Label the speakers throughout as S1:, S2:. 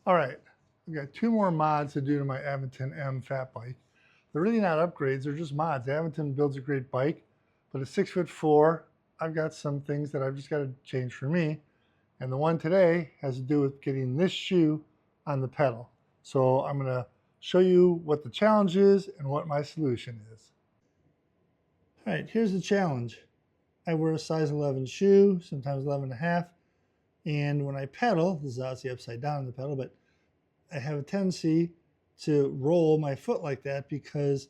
S1: All right, I've got 2 more mods to do to my Aventon M Fat bike. They're really not upgrades, they're just mods. Aventon builds a great bike, but at 6'4", I've got some things that I've just got to change for me. And the one today has to do with getting this shoe on the pedal. So I'm going to show you what the challenge is and what my solution is. All right, here's the challenge. I wear a size 11 shoe, sometimes 11.5. And when I pedal, this is obviously upside down on the pedal, but I have a tendency to roll my foot like that because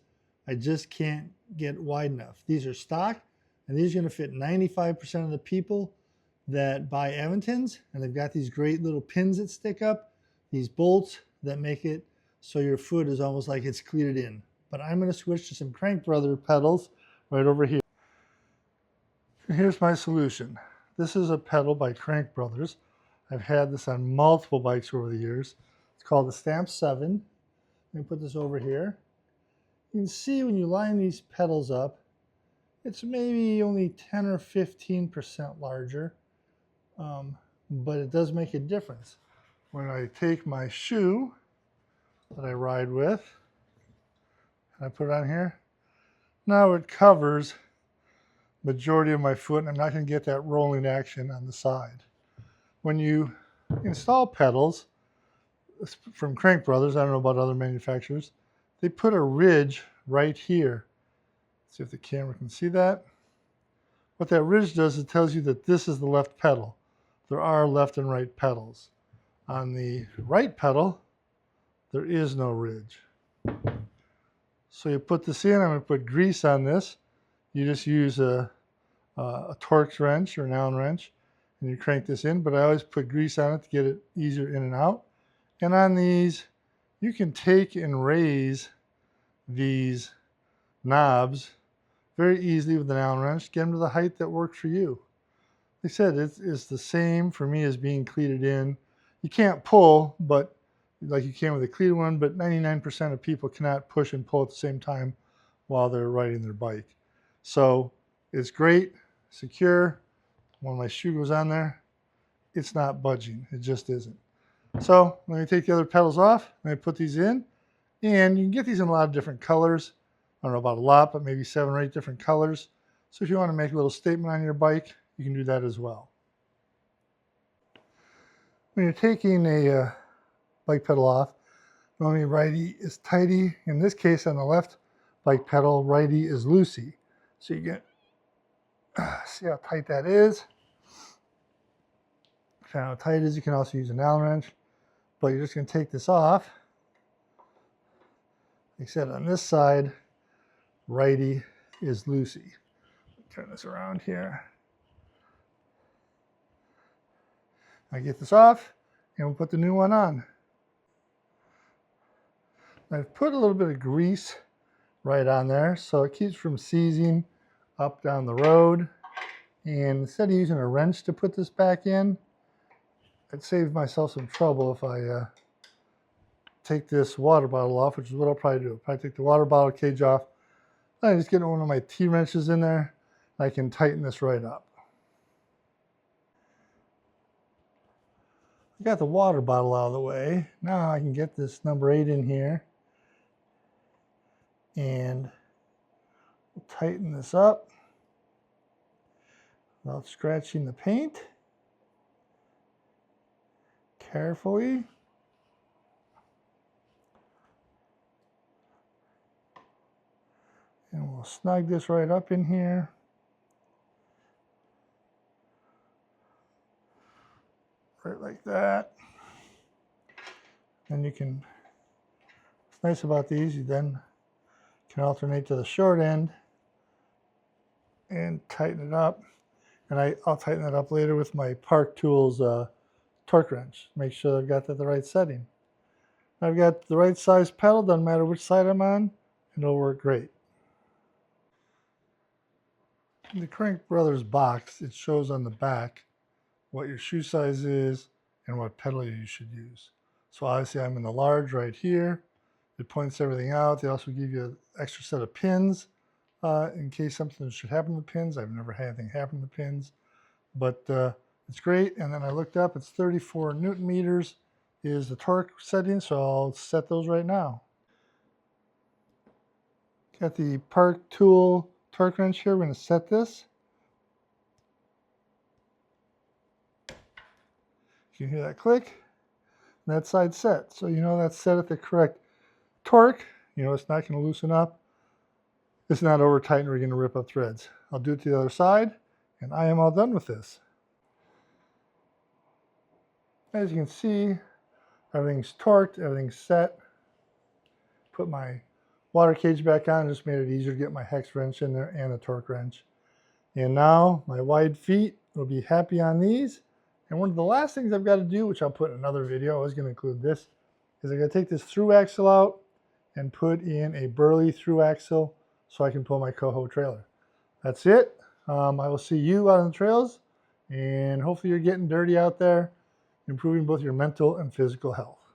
S1: I just can't get wide enough. These are stock, and these are going to fit 95% of the people that buy Aventons, and they've got these great little pins that stick up, these bolts that make it so your foot is almost like it's cleated in. But I'm going to switch to some Crank Brother pedals right over here. And here's my solution. This is a pedal by Crank Brothers. I've had this on multiple bikes over the years. It's called the Stamp 7. Let me put this over here. You can see when you line these pedals up, it's maybe only 10 or 15% larger, but it does make a difference. When I take my shoe that I ride with, and I put it on here, now it covers majority of my foot, and I'm not going to get that rolling action on the side. When you install pedals from Crank Brothers, I don't know about other manufacturers, they put a ridge right here. Let's see if the camera can see that. What that ridge does, it tells you that this is the left pedal. There are left and right pedals. On the right pedal, there is no ridge. So you put this in, I'm going to put grease on this. You just use a Torx wrench or an Allen wrench, and you crank this in, but I always put grease on it to get it easier in and out. And on these, you can take and raise these knobs very easily with an Allen wrench, get them to the height that works for you. Like I said, it's the same for me as being cleated in. You can't pull, but like you can with a cleated one, but 99% of people cannot push and pull at the same time while they're riding their bike. So it's great, secure. When my shoe goes on there, it's not budging. It just isn't. So let me take the other pedals off. Let me put these in. And you can get these in a lot of different colors. I don't know about a lot, but maybe 7 or 8 different colors. So if you want to make a little statement on your bike, you can do that as well. When you're taking a bike pedal off, normally righty is tighty. In this case, on the left bike pedal, righty is loosey. So you get, see how tight that is. Find out how tight it is. You can also use an Allen wrench, but you're just going to take this off. Like I said, on this side, righty is loosey. Turn this around here. I get this off, and we'll put the new one on. I've put a little bit of grease right on there, so it keeps from seizing up down the road. And instead of using a wrench to put this back in, I'd save myself some trouble if I take this water bottle off, which is what I'll probably do. I'll probably take the water bottle cage off. I just get one of my T-wrenches in there, and I can tighten this right up. I got the water bottle out of the way. Now I can get this number 8 in here, and we'll tighten this up without scratching the paint. Carefully. And we'll snug this right up in here. Right like that. And you can, what's nice about these, you then can alternate to the short end and tighten it up. And I'll tighten it up later with my Park Tools torque wrench. Make sure I've got that the right setting. I've got the right size pedal, doesn't matter which side I'm on, and it'll work great. In the Crank Brothers box, it shows on the back what your shoe size is and what pedal you should use. So obviously I'm in the large right here. It points everything out. They also give you an extra set of pins in case something should happen to the pins. I've never had anything happen to the pins, but it's great. And then I looked up, it's 34 Newton meters is the torque setting, so I'll set those right now. Got the Park Tool torque wrench here. We're going to set this. You can hear that click. And that side's set. So you know that's set at the correct torque. You know it's not going to loosen up. It's not over tight and we're going to rip up threads. I'll do it to the other side, and I am all done with this. As you can see, everything's torqued, everything's set. Put my water cage back on, just made it easier to get my hex wrench in there and the torque wrench. And now my wide feet will be happy on these. And one of the last things I've got to do, which I'll put in another video, I was going to include this, is I got to take this through axle out and put in a burly through axle so I can pull my coho trailer. That's it. I will see you out on the trails, and hopefully you're getting dirty out there, improving both your mental and physical health.